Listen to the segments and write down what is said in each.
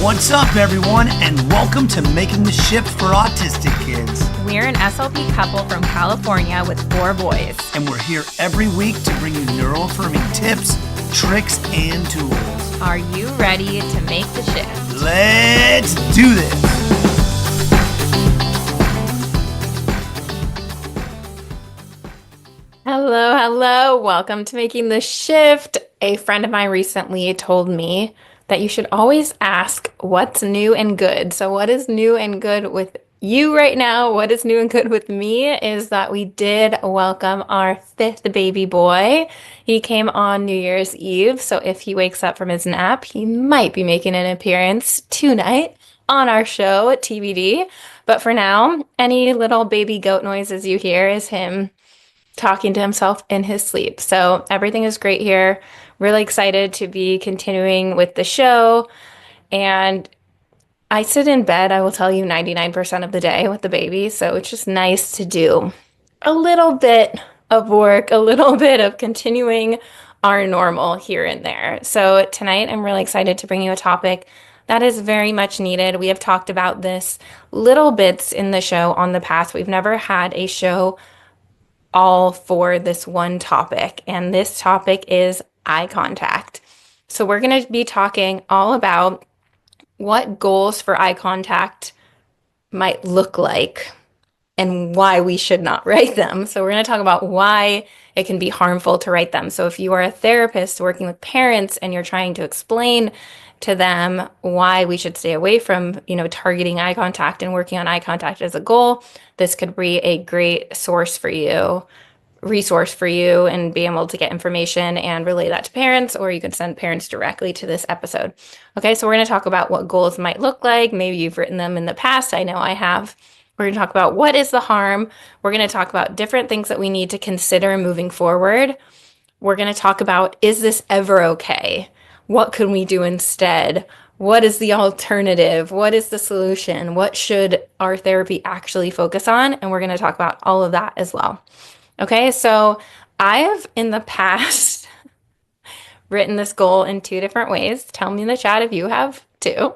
What's up, everyone, and welcome to Making the Shift for Autistic Kids. We're an SLP couple from California with 4 boys. And we're here every week to bring you neuro-affirming tips, tricks, and tools. Are you ready to make the shift? Let's do this! Hello. Welcome to Making the Shift. A friend of mine recently told me that you should always ask what's new and good. So what is new and good with you right now? What is new and good with me is that we did welcome our 5th baby boy. He came on New Year's Eve. So if he wakes up from his nap, he might be making an appearance tonight on our show, TBD. But for now, any little baby goat noises you hear is him talking to himself in his sleep. So everything is great here. Really excited to be continuing with the show. And I sit in bed, I will tell you, 99% of the day with the baby. So it's just nice to do a little bit of work, a little bit of continuing our normal here and there. So tonight, I'm really excited to bring you a topic that is very much needed. We have talked about this little bits in the show on the past. We've never had a show all for this one topic. And this topic is eye contact. So we're going to be talking all about what goals for eye contact might look like and why we should not write them. So we're going to talk about why it can be harmful to write them. So if you are a therapist working with parents and you're trying to explain to them why we should stay away from, targeting eye contact and working on eye contact as a goal, this could be a great resource for you and be able to get information and relay that to parents, or you can send parents directly to this episode. Okay, so we're going to talk about what goals might look like. Maybe you've written them in the past. I know I have. We're going to talk about what is the harm. We're going to talk about different things that we need to consider moving forward. We're going to talk about, is this ever okay? What can we do instead? What is the alternative? What is the solution? What should our therapy actually focus on? And we're going to talk about all of that as well. Okay, so I have in the past written this goal in 2 different ways. Tell me in the chat if you have too.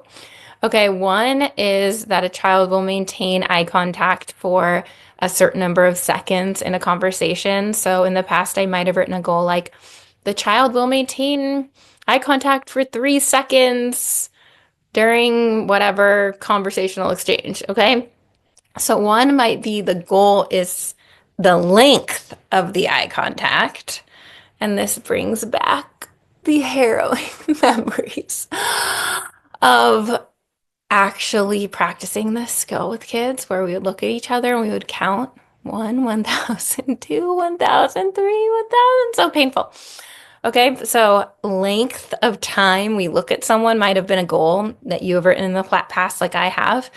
Okay, one is that a child will maintain eye contact for a certain number of seconds in a conversation. So in the past, I might have written a goal like the child will maintain eye contact for 3 seconds during whatever conversational exchange, okay? So one might be the goal is the length of the eye contact. And this brings back the harrowing memories of actually practicing this skill with kids where we would look at each other and we would count 1, 1,000, 2, 1,000, 3, 1,000. So painful. Okay, so length of time we look at someone might have been a goal that you have written in the past like I have.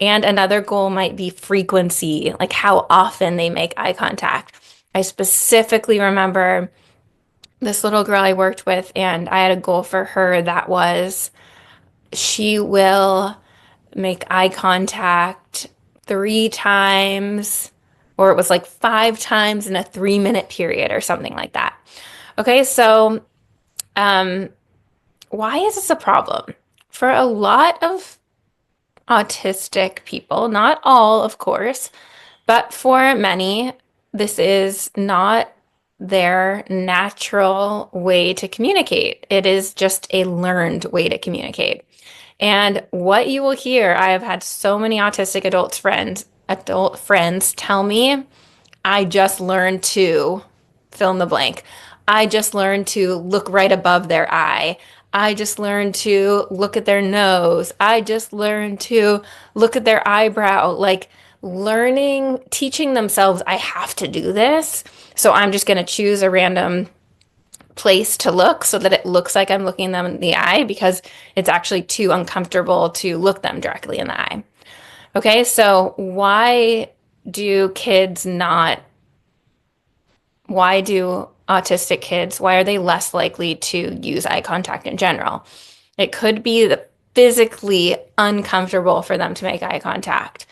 And another goal might be frequency, like how often they make eye contact. I specifically remember this little girl I worked with, and I had a goal for her that was she will make eye contact 3 times, or it was like 5 times in a 3-minute period or something like that. Okay, so why is this a problem? For a lot of autistic people, not all, of course, but for many, this is not their natural way to communicate. It is just a learned way to communicate. And what you will hear, I have had so many autistic adult friends tell me, I just learned to fill in the blank. I just learned to look right above their eye. I just learned to look at their nose. I just learned to look at their eyebrow, like teaching themselves, I have to do this. So I'm just going to choose a random place to look so that it looks like I'm looking them in the eye because it's actually too uncomfortable to look them directly in the eye. Okay, so why do autistic kids, why are they less likely to use eye contact in general? It could be physically uncomfortable for them to make eye contact.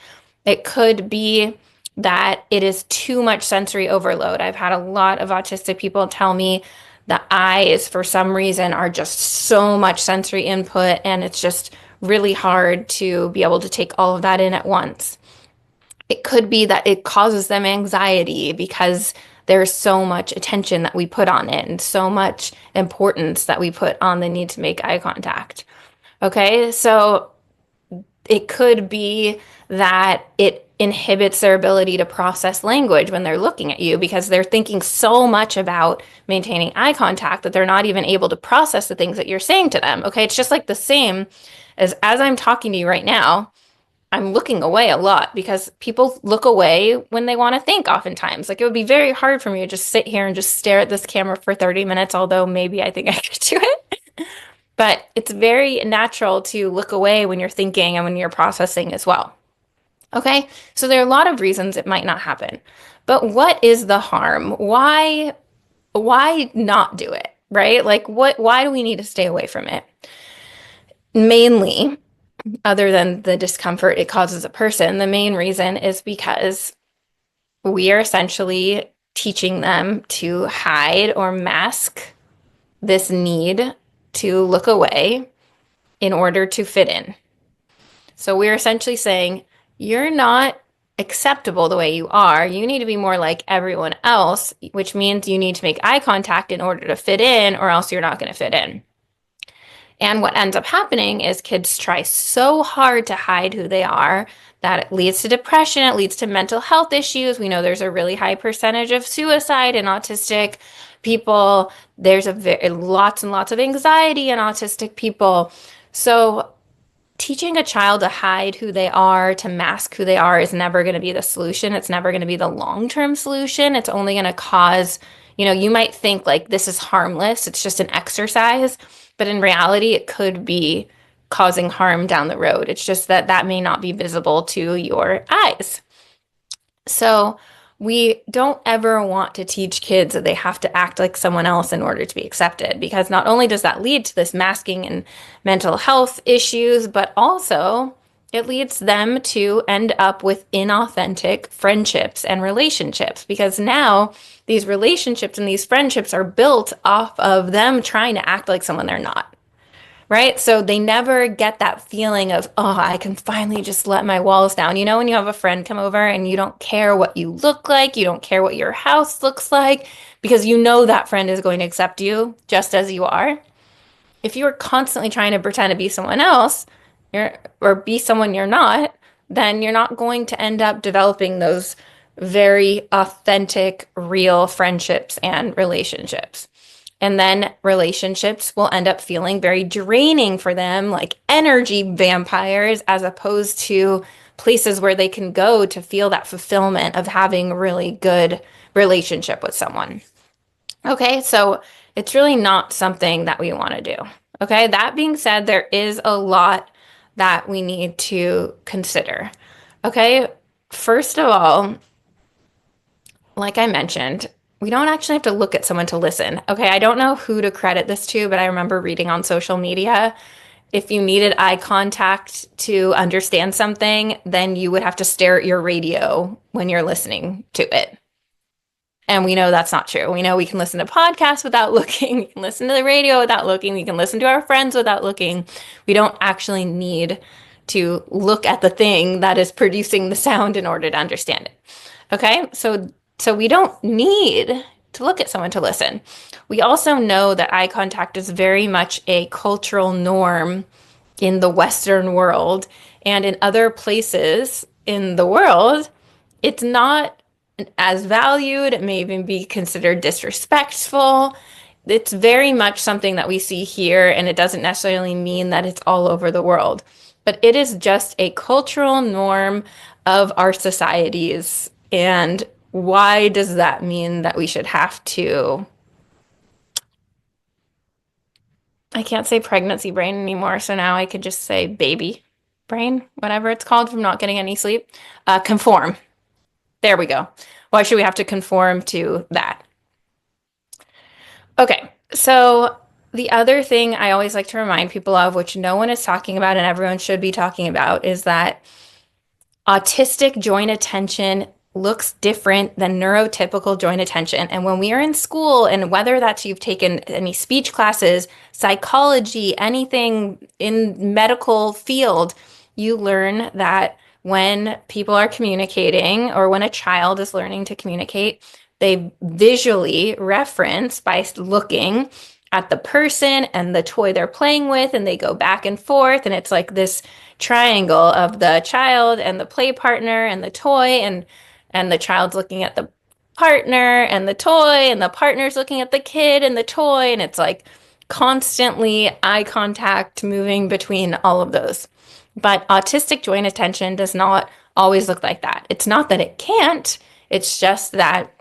It could be that it is too much sensory overload. I've had a lot of autistic people tell me the eyes, for some reason, are just so much sensory input, and it's just really hard to be able to take all of that in at once. It could be that it causes them anxiety because there's so much attention that we put on it and so much importance that we put on the need to make eye contact. Okay, so it could be that it inhibits their ability to process language when they're looking at you because they're thinking so much about maintaining eye contact that they're not even able to process the things that you're saying to them. Okay, it's just like the same as I'm talking to you right now. I'm looking away a lot because people look away when they want to think oftentimes. Like it would be very hard for me to just sit here and just stare at this camera for 30 minutes, although maybe I think I could do it. But it's very natural to look away when you're thinking and when you're processing as well. Okay, so there are a lot of reasons it might not happen. But what is the harm? Why not do it, right? Like why do we need to stay away from it? Mainly, other than the discomfort it causes a person, the main reason is because we are essentially teaching them to hide or mask this need to look away in order to fit in. So we're essentially saying, you're not acceptable the way you are. You need to be more like everyone else, which means you need to make eye contact in order to fit in, or else you're not going to fit in. And what ends up happening is kids try so hard to hide who they are that it leads to depression, it leads to mental health issues. We know there's a really high percentage of suicide in autistic people. There's lots and lots of anxiety in autistic people. So teaching a child to hide who they are, to mask who they are, is never going to be the solution. It's never going to be the long-term solution. It's only going to cause, you might think like this is harmless, it's just an exercise, but in reality, it could be causing harm down the road. It's just that may not be visible to your eyes. So we don't ever want to teach kids that they have to act like someone else in order to be accepted, because not only does that lead to this masking and mental health issues, but also it leads them to end up with inauthentic friendships and relationships, because now these relationships and these friendships are built off of them trying to act like someone they're not. Right? So they never get that feeling of, oh, I can finally just let my walls down. When you have a friend come over and you don't care what you look like, you don't care what your house looks like, because that friend is going to accept you just as you are. If you are constantly trying to pretend to be someone else, or be someone you're not, then you're not going to end up developing those very authentic, real friendships and relationships. And then relationships will end up feeling very draining for them, like energy vampires, as opposed to places where they can go to feel that fulfillment of having a really good relationship with someone. Okay, so it's really not something that we want to do. Okay, that being said, there is a lot that we need to consider. Okay, first of all, like I mentioned, we don't actually have to look at someone to listen. Okay, I don't know who to credit this to, but I remember reading on social media, if you needed eye contact to understand something, then you would have to stare at your radio when you're listening to it. And we know that's not true. We know we can listen to podcasts without looking. We can listen to the radio without looking. We can listen to our friends without looking. We don't actually need to look at the thing that is producing the sound in order to understand it. Okay, so we don't need to look at someone to listen. We also know that eye contact is very much a cultural norm in the Western world, and in other places in the world, it's not as valued. It may even be considered disrespectful. It's very much something that we see here, and it doesn't necessarily mean that it's all over the world, but it is just a cultural norm of our societies. And why does that mean that we should have to? I can't say pregnancy brain anymore, so now I could just say baby brain, whatever it's called, from not getting any sleep. Conform. There we go. Why should we have to conform to that? Okay, so the other thing I always like to remind people of, which no one is talking about and everyone should be talking about, is that autistic joint attention looks different than neurotypical joint attention. And when we are in school, and whether that's you've taken any speech classes, psychology, anything in medical field, you learn that when people are communicating or when a child is learning to communicate, they visually reference by looking at the person and the toy they're playing with, and they go back and forth. And it's like this triangle of the child and the play partner and the toy, and the child's looking at the partner and the toy, and the partner's looking at the kid and the toy. And it's like constantly eye contact moving between all of those. But autistic joint attention does not always look like that. It's not that it can't, it's just that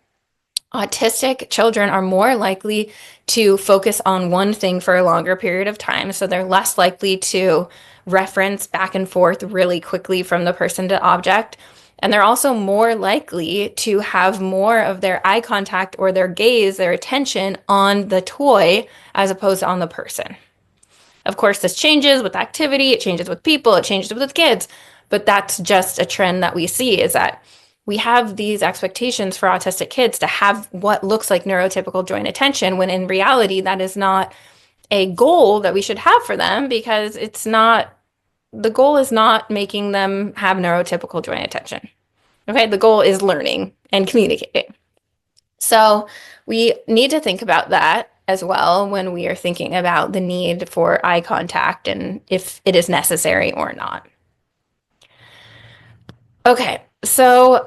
autistic children are more likely to focus on one thing for a longer period of time. So they're less likely to reference back and forth really quickly from the person to object. And they're also more likely to have more of their eye contact or their gaze, their attention on the toy as opposed to on the person. Of course, this changes with activity, it changes with people, it changes with kids, but that's just a trend that we see, is that we have these expectations for autistic kids to have what looks like neurotypical joint attention, when in reality, that is not a goal that we should have for them, because it's not, the goal is not making them have neurotypical joint attention. Okay, the goal is learning and communicating. So we need to think about that as well when we are thinking about the need for eye contact and if it is necessary or not. Okay, so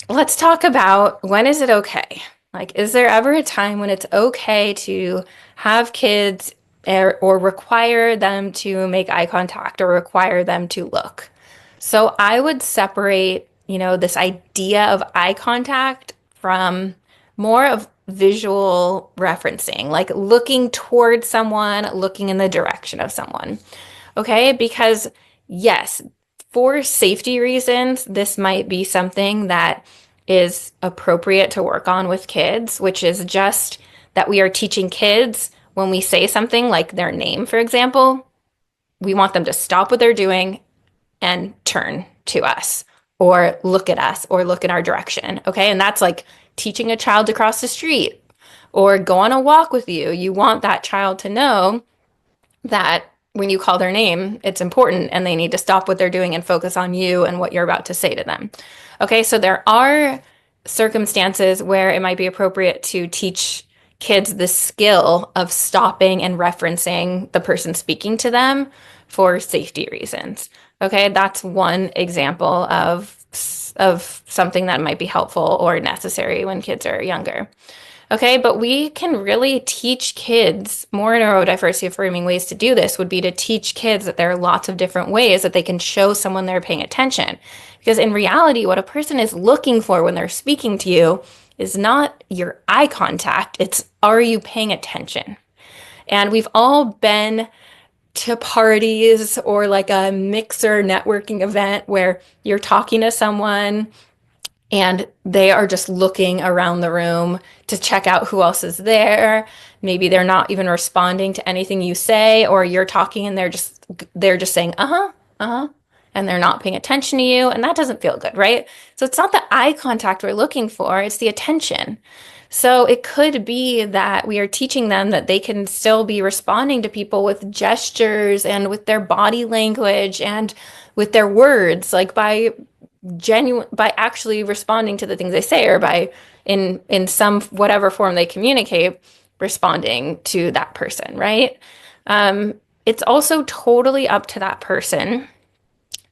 let's talk about, when is it okay? Like, is there ever a time when it's okay to have kids or require them to make eye contact or require them to look? So I would separate, this idea of eye contact from more of visual referencing, like looking towards someone, looking in the direction of someone. Okay, because yes, for safety reasons, this might be something that is appropriate to work on with kids, which is just that we are teaching kids, when we say something like their name, for example, we want them to stop what they're doing and turn to us or look at us or look in our direction. Okay. And that's like teaching a child to cross the street or go on a walk with you. You want that child to know that when you call their name, it's important and they need to stop what they're doing and focus on you and what you're about to say to them. Okay, so there are circumstances where it might be appropriate to teach kids the skill of stopping and referencing the person speaking to them for safety reasons. Okay, that's one example of something that might be helpful or necessary when kids are younger. Okay, but we can really teach kids more neurodiversity affirming ways to do this would be to teach kids that there are lots of different ways that they can show someone they're paying attention. Because in reality, what a person is looking for when they're speaking to you is not your eye contact, it's, are you paying attention? And we've all been to parties or like a mixer networking event where you're talking to someone and they are just looking around the room to check out who else is there. Maybe they're not even responding to anything you say, or you're talking and they're just saying, and they're not paying attention to you. And that doesn't feel good, right? So it's not the eye contact we're looking for, it's the attention. So it could be that we are teaching them that they can still be responding to people with gestures and with their body language and with their words, like by actually responding to the things they say, or by in some whatever form they communicate, responding to that person, right? It's also totally up to that person.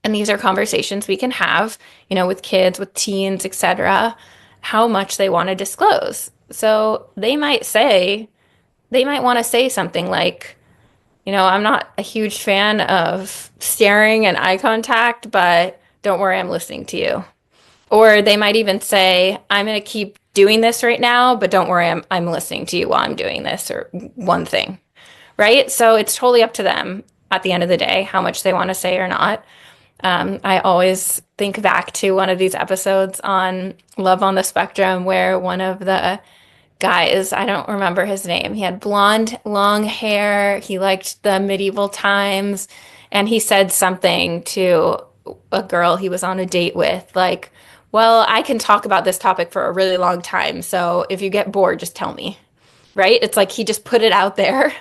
And these are conversations we can have, with kids, with teens, etc., how much they want to disclose. So they might want to say something like, I'm not a huge fan of staring and eye contact, but don't worry, I'm listening to you. Or they might even say, I'm going to keep doing this right now, but don't worry, I'm listening to you while I'm doing this, or one thing, right? So it's totally up to them at the end of the day, how much they want to say or not. I always think back to one of these episodes on Love on the Spectrum where one of the guys, I don't remember his name, he had blonde, long hair, he liked the medieval times, and he said something to a girl he was on a date with, like, Well, I can talk about this topic for a really long time. So if you get bored, just tell me, right? It's like he just put it out there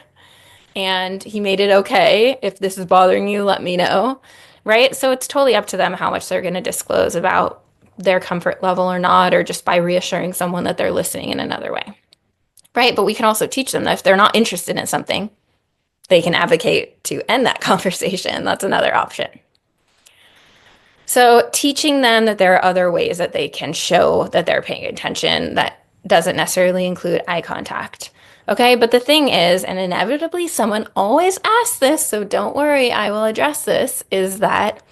and he made it okay. If this is bothering you, let me know, right? So it's totally up to them how much they're going to disclose about their comfort level or not, or just by reassuring someone that they're listening in another way, right? But we can also teach them that if they're not interested in something, they can advocate to end that conversation. That's another option. So teaching them that there are other ways that they can show that they're paying attention that doesn't necessarily include eye contact. Okay, but the thing is, and inevitably someone always asks this, so don't worry, I will address this, is that,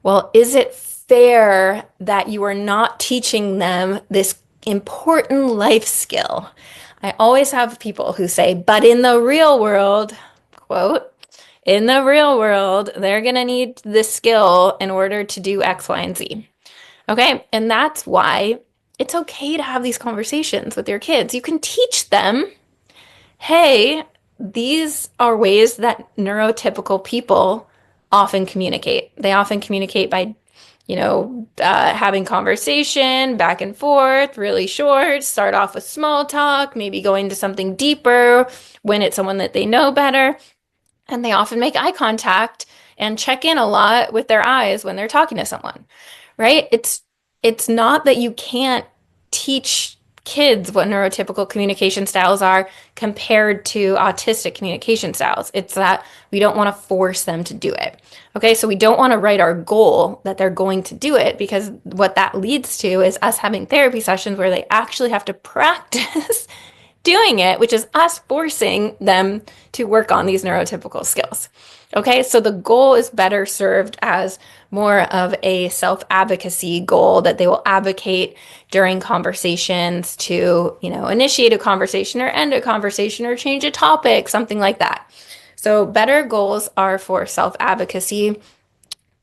well, is it fair that you are not teaching them this important life skill? I always have people who say, but in the real world, quote, in the real world, they're going to need this skill in order to do X, Y, and Z. Okay, and that's why it's okay to have these conversations with your kids. You can teach them, hey, these are ways that neurotypical people often communicate. They often communicate by, having conversation back and forth, really short, start off with small talk, maybe going to something deeper when it's someone that they know better. And they often make eye contact and check in a lot with their eyes when they're talking to someone, right? It's not that you can't teach kids what neurotypical communication styles are compared to autistic communication styles. It's that we don't want to force them to do it. Okay, so we don't want to write our goal that they're going to do it, because what that leads to is us having therapy sessions where they actually have to practice doing it, which is us forcing them to work on these neurotypical skills. Okay, so the goal is better served as more of a self-advocacy goal that they will advocate during conversations to, initiate a conversation or end a conversation or change a topic, something like that. So better goals are for self-advocacy,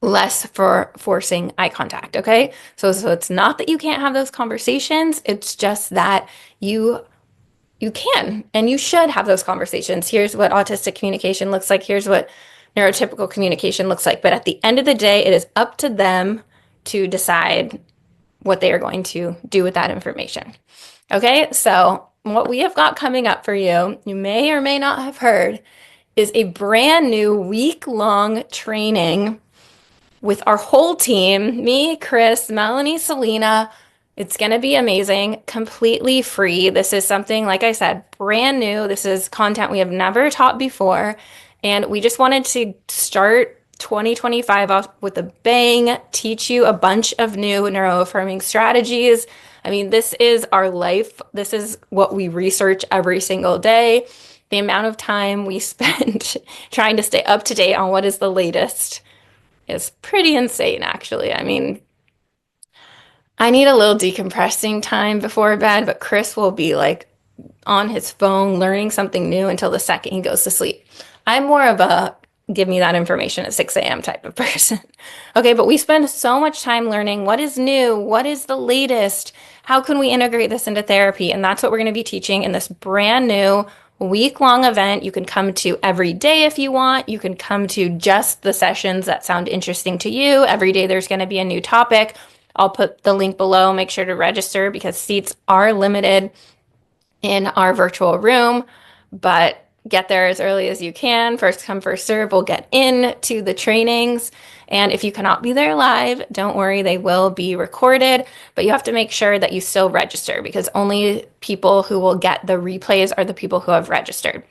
less for forcing eye contact, okay? So it's not that you can't have those conversations, it's just that you can and you should have those conversations. Here's what autistic communication looks like. Here's what neurotypical communication looks like. But at the end of the day, it is up to them to decide what they are going to do with that information. Okay, so what we have got coming up for you, you may or may not have heard, is a brand new week-long training with our whole team, me, Chris, Melanie, Selena. It's going to be amazing, completely free. This is something, like I said, brand new. This is content we have never taught before. And we just wanted to start 2025 off with a bang, teach you a bunch of new neuroaffirming strategies. I mean, this is our life. This is what we research every single day. The amount of time we spend trying to stay up to date on what is the latest is pretty insane, actually. I mean, I need a little decompressing time before bed, but Chris will be like on his phone learning something new until the second he goes to sleep. I'm more of a give me that information at 6 a.m. type of person. Okay, but we spend so much time learning what is new, what is the latest, how can we integrate this into therapy? And that's what we're going to be teaching in this brand new week-long event. You can come to every day if you want. You can come to just the sessions that sound interesting to you. Every day there's going to be a new topic. I'll put the link below. Make sure to register because seats are limited in our virtual room, but get there as early as you can. First come, first serve. We'll get into the trainings. And if you cannot be there live, don't worry, they will be recorded, but you have to make sure that you still register because only people who will get the replays are the people who have registered.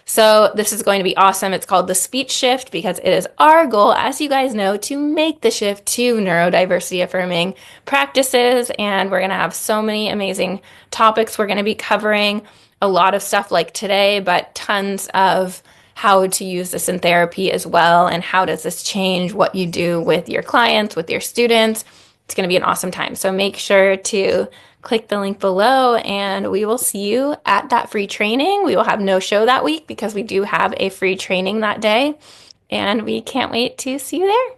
So this is going to be awesome. It's called the speech shift because it is our goal, as you guys know, to make the shift to neurodiversity affirming practices. And we're going to have so many amazing topics we're going to be covering. A lot of stuff like today, but tons of how to use this in therapy as well. And how does this change what you do with your clients, with your students? It's going to be an awesome time. So make sure to click the link below and we will see you at that free training. We will have no show that week because we do have a free training that day. And we can't wait to see you there.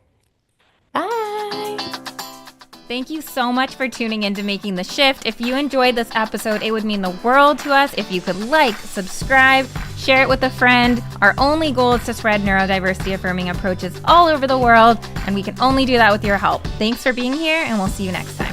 Bye. Thank you so much for tuning in to Making the Shift. If you enjoyed this episode, it would mean the world to us if you could like, subscribe, share it with a friend. Our only goal is to spread neurodiversity affirming approaches all over the world, and we can only do that with your help. Thanks for being here, and we'll see you next time.